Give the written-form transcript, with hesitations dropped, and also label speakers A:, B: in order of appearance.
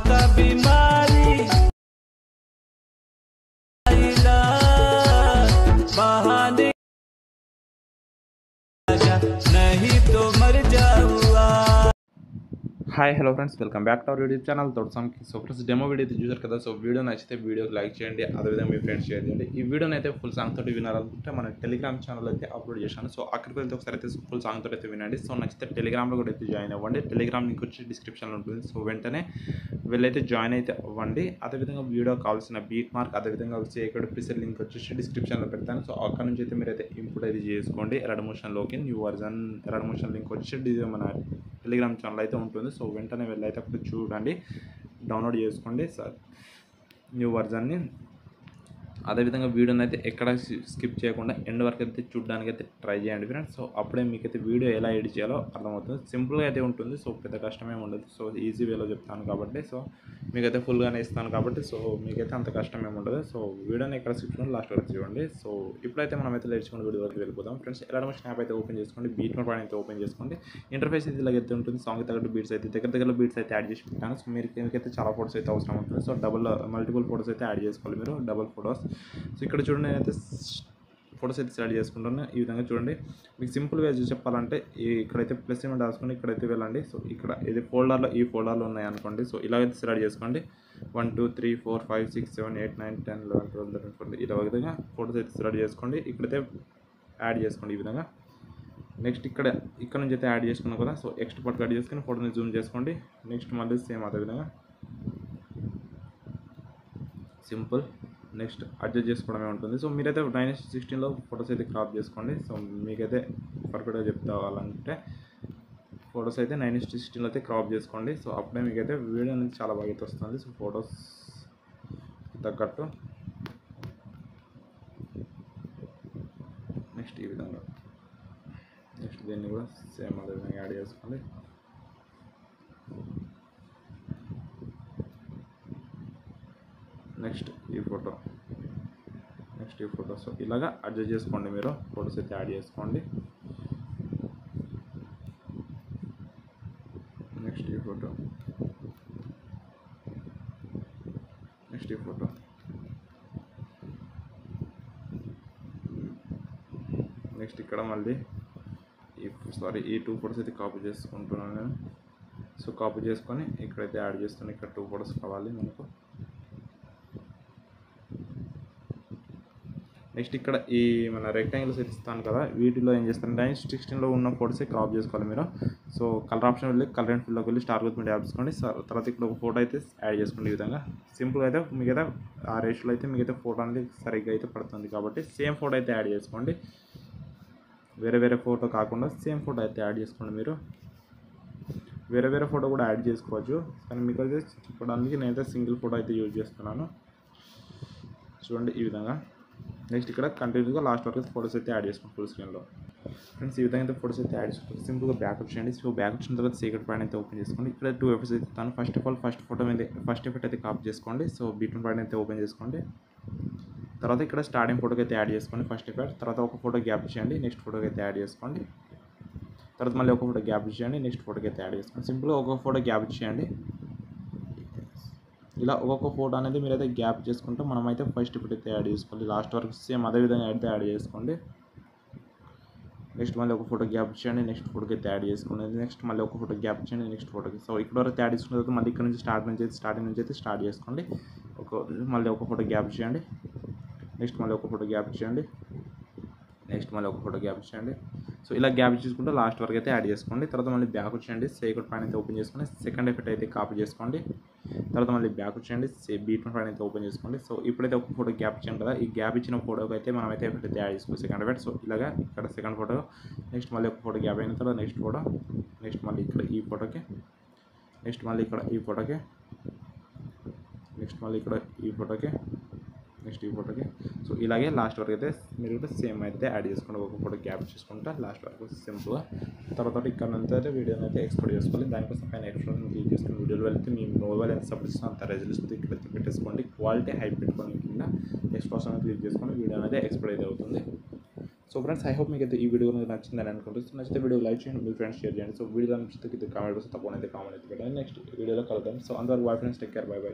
A: का बीमारी बहाने नहीं तो मर जाऊंगा।
B: Hi hello friends, welcome back to our YouTube channel తోట సంకి. సో ఫ్రెండ్స్, డెమో వీడియో అయితే చూసారు కదా. సో వీడియో నచ్చితే వీడియోకి లైక్ చేయండి, అదేవిధంగా మీ ఫ్రెండ్స్ షేర్ చేయండి. ఈ వీడియోని అయితే ఫుల్ సాంగ్ తోటి వినాలనుకుంటే మన టెలిగ్రామ్ ఛానల్ అయితే అప్లోడ్ చేశాను. సో అక్కడికి వెళ్తే ఒకసారి అయితే ఫుల్ సాంగ్ తోటి అయితే వినండి. సో నచ్చితే టెలిగ్రామ్లో కూడా అయితే జాయిన్ అవ్వండి. టెలిగ్రామ్ లింక్ వచ్చి డిస్క్రిప్షన్లో ఉంటుంది. సో వెంటనే వెళ్ళైతే జాయిన్ అయితే అవ్వండి. అదేవిధంగా వీడియో కావాల్సిన బీట్ మార్క్, అదేవిధంగా వచ్చి ఇక్కడ ప్రిసెట్ లింక్ వచ్చేసి డిస్క్రిప్షన్లో పెడతాను. సో అక్కడ నుంచి అయితే మీరైతే ఇంపోర్ట్ అయితే చేసుకోండి ఎరడ్ మోషన్లోకి. న్యూ వర్జన్ ఎరడ్ మోషన్ లింక్ వచ్చి మన టెలిగ్రామ్ ఛానల్ అయితే ఉంటుంది. సో వెంటనే వెళ్ళైతే అప్పుడు చూడండి, డౌన్లోడ్ చేసుకోండి సార్ న్యూ వర్జన్ని. అదేవిధంగా వీడియోని అయితే ఎక్కడ స్కిప్ చేయకుండా ఎండ్ వరకు అయితే చూడడానికి అయితే ట్రై చేయండి ఫ్రెండ్స్. సో అప్పుడే మీకైతే వీడియో ఎలా ఎడిట్ చేయాలో అర్థమవుతుంది. సింపుల్గా అయితే ఉంటుంది. సో పెద్ద కష్టమే ఉండదు. సో ఈజీ వేలో చెప్తాను కాబట్టి, సో మీకైతే ఫుల్గానే ఇస్తాను కాబట్టి, సో మీకైతే అంత కష్టం ఏమి ఉండదు. సో వీడియోని ఎక్కడ స్కిప్ చేయకుండా లాస్ట్ వరకు చూడండి. సో ఇప్పుడైతే మనమైతే లేచుకుని వీడియో వరకు వెళ్ళిపోతాం ఫ్రెండ్స్. ఎలా స్నాప్ అయితే ఓపెన్ చేసుకోండి, బీట్ మార్క్ అయితే ఓపెన్ చేసుకోండి. ఇంటర్ఫేస్ అయితే ఇలాగైతే ఉంటుంది. సాంగ్ తగ్గట్టు బీట్స్ అయితే దగ్గర బీట్స్ అయితే యాడ్ చేసి పెట్టాను. సో మీకైతే చాలా ఫోటోస్ అయితే అవసరం ఉంటుంది. సో మల్టిపుల్ ఫోటోస్ అయితే యాడ్ చేసుకోవాలి మీరు, డబుల్ ఫోటోస్. సో ఇక్కడ చూడండి, నేనైతే ఫోటోస్ అయితే సెలెక్ట్ చేసుకుంటాను. ఈ విధంగా చూడండి. మీకు సింపుల్ వే చెప్పాలంటే ఇక్కడైతే ప్లస్ ఏమైనా రాసుకొని ఇక్కడైతే వెళ్ళండి. సో ఇక్కడ ఇది ఫోల్డర్లో, ఈ ఫోల్డర్లో ఉన్నాయి అనుకోండి. సో ఇలాగైతే సెలెక్ట్ చేసుకోండి. 1 2 3 4 5 6 7 8 9 10 11 12 13 14 ఇలా విధంగా ఫోటోస్ అయితే సెలెక్ట్ చేసుకోండి. ఇక్కడైతే యాడ్ చేసుకోండి ఈ విధంగా. నెక్స్ట్ ఇక్కడ నుంచి అయితే యాడ్ చేసుకున్నాం కదా. సో ఎక్స్ట్రా యాడ్ చేసుకొని ఫోటోని జూమ్ చేసుకోండి. నెక్స్ట్ మళ్ళీ సేమ్ అదే విధంగా సింపుల్. నెక్స్ట్ అడ్జస్ట్ చేసుకోవడమే ఉంటుంది. సో మీరైతే 9:16లో ఫొటోస్ అయితే క్రాప్ చేసుకోండి. సో మీకైతే పర్ఫెక్ట్గా చెప్తావాలంటే ఫొటోస్ అయితే 9:16లో అయితే క్రాప్ చేసుకోండి. సో అప్పుడే మీకైతే వీడియో అనేది చాలా బాగా అయితే వస్తుంది. సో ఫొటోస్ తగ్గట్టు నెక్స్ట్ ఈ విధంగా, నెక్స్ట్ దీన్ని కూడా సేమ్ అదే విధంగా యాడ్ చేసుకోండి. నెక్స్ట్ ఈ ఫోటో, నెక్స్ట్ ఈ ఫోటో. సో ఇలాగా అడ్జస్ట్ చేసుకోండి మీరు, ఫొటోస్ అయితే యాడ్ చేసుకోండి. నెక్స్ట్ ఈ ఫోటో, నెక్స్ట్ ఈ ఫోటో. నెక్స్ట్ ఇక్కడ మళ్ళీ ఈ 2 ఫోటోస్ అయితే కాపీ చేసుకుంటున్నాను నేను. సో కాపీ చేసుకొని ఇక్కడైతే యాడ్ చేస్తున్నాను. ఇక్కడ 2 ఫోటోస్ కావాలి మనకు. నెక్స్ట్ ఇక్కడ ఈ మన రెక్టాంగిల్స్ అయితే ఇస్తాను కదా, వీటిలో ఏం చేస్తాను, 9:16లో ఉన్న ఫోటోసే క్రాప్ చేసుకోవాలి మీరు. సో కలర్ ఆప్షన్ వెళ్ళి కలర్ అండ్ ఫిల్లోకి వెళ్ళి స్టార్ గుర్తు మీద యాడ్ చేసుకోండి. తర్వాత ఇక్కడ ఒక ఫోటో అయితే యాడ్ చేసుకోండి. ఈ విధంగా సింపుల్గా అయితే మీకైతే ఆ రేషియోలో అయితే మీకైతే ఫోటో అనేది సరిగ్గా అయితే పడుతుంది కాబట్టి సేమ్ ఫోటో అయితే యాడ్ చేసుకోండి. వేరే ఫోటో కాకుండా సేమ్ ఫోటో అయితే యాడ్ చేసుకోండి మీరు. వేరే ఫోటో కూడా యాడ్ చేసుకోవచ్చు, కానీ మీకు అయితే చెప్పడానికి నేనైతే సింగిల్ ఫోటో అయితే యూజ్ చేస్తున్నాను. చూడండి ఈ విధంగా. నెక్స్ట్ ఇక్కడ కంటిన్యూగా లాస్ట్ వరకు ఫోటోస్ అయితే యాడ్ చేసుకోండి ఫుల్ స్క్రీన్లో ఫ్రెండ్స్. ఈ విధంగా అయితే ఫోటోస్ అయితే యాడ్ చేసుకోండి. సింపుల్గా బ్యాక్ వచ్చేయండి. సో బ్యాక్ వచ్చిన తర్వాత సీక్రెట్ పాయింట్ అయితే ఓపెన్ చేసుకోండి. ఇక్కడ 2 ఎఫెక్ట్స్ అయితే ఇస్తాను. First of all first photo మీద ఫస్ట్ ఎఫెక్ట్ అయితే కాపీ చేసుకోండి. సో బీట్ పాయింట్ అయితే ఓపెన్ చేసుకోండి. తర్వాత ఇక్కడ స్టార్టింగ్ ఫోటోకి అయితే యాడ్ చేసుకోండి ఫస్ట్ ఎఫెక్ట్. తర్వాత ఒక ఫోటో గ్యాప్ ఇచ్చేయండి, నెక్స్ట్ ఫోటోకి అయితే యాడ్ చేసుకోండి. తర్వాత మళ్ళీ ఒక ఫోటో గ్యాప్ ఇచ్చేయండి, నెక్స్ట్ ఫోటోకి అయితే యాడ్ చేసుకోండి. సింపుల్గా ఒక ఫోటో గ్యాప్ ఇచ్చేయండి. ఇలా ఒక్కొక్క ఫోటో అనేది మీరైతే గ్యాప్ చేసుకుంటూ మనమైతే ఫస్ట్ ఎఫెక్ట్ అయితే యాడ్ చేసుకోండి. లాస్ట్ వరకు సేమ్ అదే విధంగా అయితే యాడ్ చేసుకోండి. నెక్స్ట్ మళ్ళీ ఒక ఫోటో గ్యాప్ ఇచ్చేయండి, నెక్స్ట్ ఫోటోకి అయితే యాడ్ చేసుకోండి. నెక్స్ట్ మళ్ళీ ఒక ఫోటో గ్యాప్ ఇచ్చేయండి, నెక్స్ట్ ఫోటోకి. సో ఇక్కడ వరకు యాడ్ చేసుకున్న తర్వాత మళ్ళీ ఇక్కడ నుంచి స్టార్టింగ్ నుంచి అయితే స్టార్ట్ చేసుకోండి. మళ్ళీ ఒక ఫోటో గ్యాప్ ఇచ్చేయండి, నెక్స్ట్ మళ్ళీ ఒక ఫోటో గ్యాప్ ఇచ్చేయండి, నెక్స్ట్ మళ్ళీ ఒక ఫోటో గ్యాప్ ఇచ్చేయండి. సో ఇలా గ్యాప్ చేసుకుంటే లాస్ట్ వరకు అయితే యాడ్ చేసుకోండి. తర్వాత మళ్ళీ బ్యాక్ వచ్చేయండి, సీక్రెట్ పాయింట్ అయితే ఓపెన్ చేసుకొని సెకండ్ ఎఫెక్ట్ అయితే కాపీ చేసుకోండి. తర్వాత మళ్ళీ బ్యాక్ వచ్చేయండి, బీట్ పాయింట్ అయితే ఓపెన్ చేసుకోండి. సో ఇప్పుడైతే ఒక ఫోటో గ్యాప్ ఇచ్చాను కదా, ఈ గ్యాప్ ఇచ్చిన ఫోటోకి అయితే మనమైతే ఎఫెక్ట్ అయితే యాడ్ చేసుకోండి సెకండ్ ఎఫెక్ట్. సో ఇలాగా ఇక్కడ సెకండ్ ఫోటో, నెక్స్ట్ మళ్ళీ ఒక ఫోటో గ్యాప్ అయిన తర్వాత నెక్స్ట్ ఫోటో, నెక్స్ట్ మళ్ళీ ఇక్కడ ఈ ఫోటోకి, నెక్స్ట్ మళ్ళీ ఇక్కడ ఈ ఫోటోకి, నెక్స్ట్ మళ్ళీ ఇక్కడ ఈ ఫోటోకి, నెక్స్ట్ ఈ ఫోటోకి. సో ఇలాగే లాస్ట్ వరకు అయితే మీరు కూడా సేమ్ అయితే యాడ్ చేసుకోండి. ఒక ఫోటో గ్యాప్ చేసుకుంటా లాస్ట్ వరకు సింపుల్గా. తర్వాత ఇక్కడ నుంచి అయితే వీడియోని అయితే ఎక్స్పోర్ట్ చేసుకోవాలి. దానికోసం పైన ఎక్స్పోర్ట్ క్లిక్ చేసుకుని వీడియోలో వెళ్తే మీ మొబైల్ ఎంత సపోర్ట్ ఇస్తున్నా అంత రెజల్యూషన్ ఇక్కడ పెట్టేసుకోండి. క్వాలిటీ హై పెట్టుకోండి. కింద ఎక్స్పోర్ట్ క్లిక్ చేసుకొని వీడియో అనేది ఎక్స్పోర్ట్ అయితే అవుతుంది. సో ఫ్రెండ్స్ ఐ హోప్ మీకు అయితే ఈ వీడియో నచ్చిందని అనుకుంటున్నాను. నచ్చితే వీడియో లైక్ చేయండి, మీ ఫ్రెండ్స్ షేర్ చేయండి. సో వీడియో నచ్చితే కామెంట్ బాక్స్ తప్పకుండా అయితే కామెంట్ అయితే పెట్టండి. నెక్స్ట్ వీడియోలో కలుద్దాం. సో అందరూ bye friends, take care, by by.